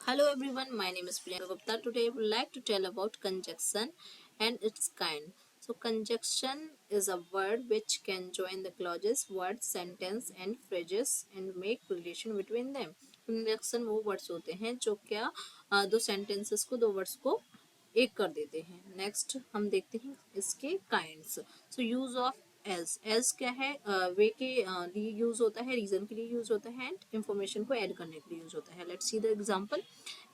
Hello everyone, my name is Priyanka Gupta. Today I would like to tell about conjunction and its kind. So conjunction is a word which can join the clauses, words, sentence and phrases and make relation between them. Conjunction वो words होते हैं जो क्या दो sentences को दो words को एक कर देते हैं. नेक्स्ट हम देखते हैं इसके kinds. So use of as क्या है, वे के लिए यूज होता है, रीजन के लिए यूज होता है एंड इंफॉर्मेशन को ऐड करने के लिए यूज होता है. Let's see the example.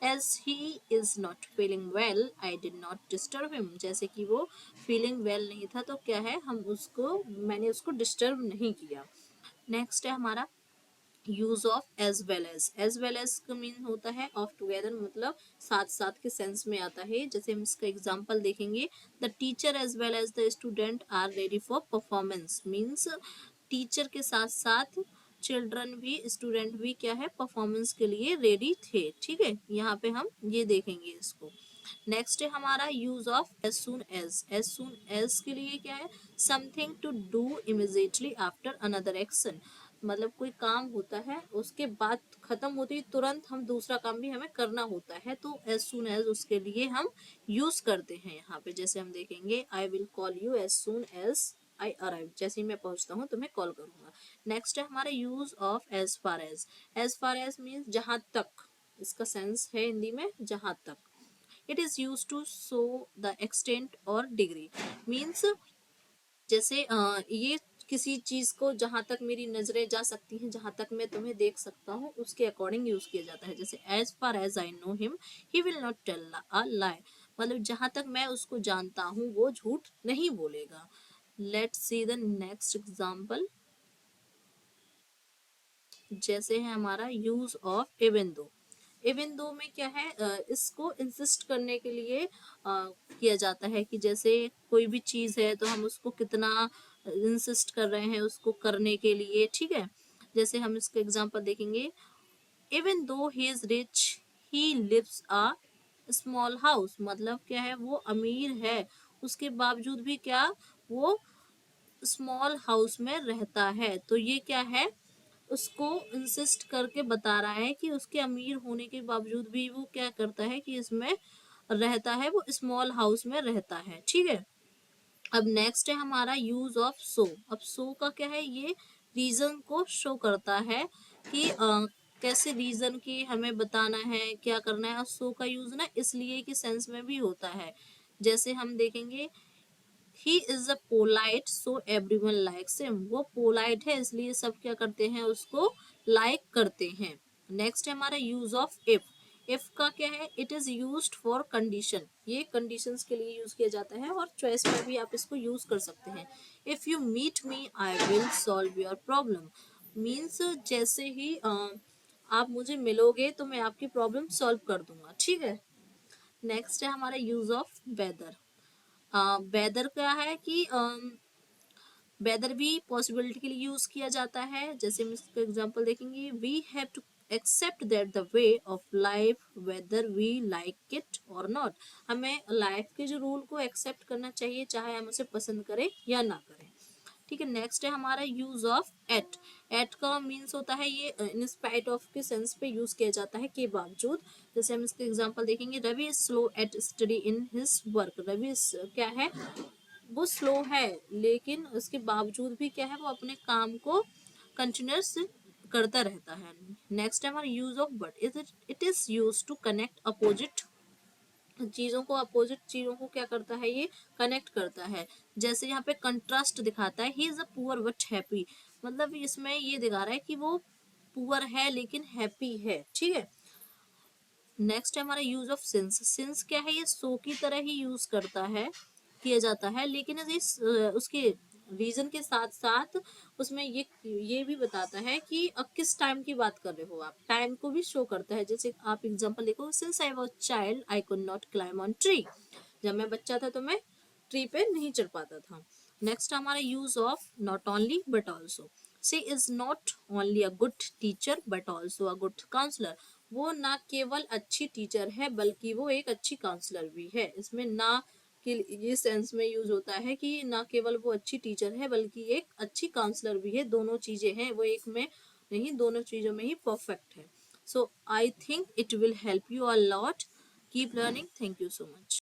As he is not feeling well I did not disturb him. जैसे कि वो फीलिंग वेल नहीं था तो क्या है, मैंने उसको डिस्टर्ब नहीं किया. नेक्स्ट है हमारा use of as well as का मीन होता है ऑफ टुगेदर, मतलब साथ साथ के सेंस में आता है. जैसे हम इसका एग्जांपल देखेंगे, the teacher as well as the student are ready for performance. Means teacher के साथ साथ चिल्ड्रन भी, स्टूडेंट भी क्या है, परफॉर्मेंस के लिए रेडी थे. ठीक है, यहाँ पे हम ये देखेंगे इसको. नेक्स्ट है हमारा use of as soon as. As soon as के लिए क्या है, something to do immediately after another action. मतलब कोई काम होता है उसके बाद खत्म होती है तुरंत हम दूसरा काम भी हमें करना होता है, तो एज सुन एज उसके लिए हम यूज करते हैं यहाँ पे. जैसे हम देखेंगे, I will call you as soon as I arrive. जैसे ही मैं पहुंचता हूँ तो मैं कॉल करूंगा. नेक्स्ट है हमारा use of as far as. As far as means जहां तक. इसका सेंस है हिंदी में जहां तक. It is use to show the extent और डिग्री. मीन्स जैसे ये किसी चीज को जहां तक मेरी नजरें जा सकती हैं, जहां तक मैं तुम्हें देख सकता हूँ, उसके अकॉर्डिंग यूज किया जाता है. जैसे as far as I know him he will not tell a lie. मतलब जहां तक मैं उसको जानता हूँ वो झूठ नहीं बोलेगा. Let's see the next example. जैसे है हमारा use of even though. Even though में क्या है, इसको इंसिस्ट करने के लिए किया जाता है कि जैसे कोई भी चीज है तो हम उसको कितना इंसिस्ट कर रहे हैं उसको करने के लिए. ठीक है, जैसे हम इसका एग्जांपल देखेंगे. Even though he is rich he lives a small house. मतलब क्या है, वो अमीर है उसके बावजूद भी क्या, वो स्मॉल हाउस में रहता है. तो ये क्या है, उसको इंसिस्ट करके बता रहा है कि उसके अमीर होने के बावजूद भी वो क्या करता है कि इसमें रहता है, वो स्मॉल हाउस में रहता है. ठीक है, अब नेक्स्ट है हमारा यूज ऑफ सो. अब सो का क्या है, ये रीजन को शो करता है कि कैसे रीजन की हमें बताना है, क्या करना है. और सो का यूज ना इसलिए कि सेंस में भी होता है. जैसे हम देखेंगे, he is a polite so everyone likes him. वो पोलाइट है इसलिए सब क्या करते हैं, उसको लाइक करते हैं. नेक्स्ट है हमारा यूज ऑफ इफ. इफ का क्या है, it is used for condition. ये कंडीशंस के लिए यूज किया जाता है और चॉइस में भी आप इसको यूज कर सकते हैं. If you meet me I will solve your problem. Means जैसे ही आप मुझे मिलोगे तो मैं आपकी प्रॉब्लम सॉल्व कर दूंगा. ठीक है, नेक्स्ट है हमारा यूज ऑफ वेदर. वेदर क्या है कि वेदर भी पॉसिबिलिटी के लिए यूज किया जाता है. जैसे हम इसका एग्जांपल देखेंगे, we have to accept that the way of life whether we like it or not. हमें लाइफ के जो रूल को एक्सेप्ट करना चाहिए, चाहे हम उसे पसंद करें या ना करें. ठीक है, नेक्स्ट है हमारा यूज ऑफ एट. एट का मीन्स होता है ये इन स्पाइट ऑफ के सेंस पे यूज किया जाता है, के बावजूद. जैसे हम इसका एग्जांपल देखेंगे, Ravi is slow at study in his work. Ravi क्या है, वो स्लो है लेकिन उसके बावजूद भी क्या है, वो अपने काम को कंटिन्यूस करता रहता है. नेक्स्ट है हमारा use of but. It is use to connect opposite चीजों को. अपोजिट चीजों को क्या करता है, ये कनेक्ट करता है. जैसे यहाँ पे कंट्रास्ट दिखाता है, he is a poor but happy. मतलब इसमें ये दिखा रहा है कि वो पुअर है लेकिन हैप्पी है. ठीक है, नेक्स्ट है हमारा यूज ऑफ सिंस. सिंस क्या है, ये सो की तरह ही यूज करता है, किया जाता है, लेकिन इस उसके रीजन के साथ साथ उसमें ये भी बताता है कि अब किस टाइम की बात कर रहे हो आप. टाइम को भी शो करता है. जैसे आप एग्जांपल देखो, since I was child I could not climb on tree. जब मैं बच्चा था तो मैं ट्री पे नहीं चढ़ पाता था. नेक्स्ट हमारा use of not only but also. She is not only a good teacher but also a good counsellor. वो ना केवल अच्छी टीचर है बल्कि वो एक अच्छी काउंसलर भी है. इसमें ना कि ये सेंस में यूज होता है कि ना केवल वो अच्छी टीचर है बल्कि एक अच्छी काउंसलर भी है. दोनों चीजें हैं, वो एक में नहीं, दोनों चीजों में ही परफेक्ट है. So I think it will help you a lot. Keep learning. Thank you so much.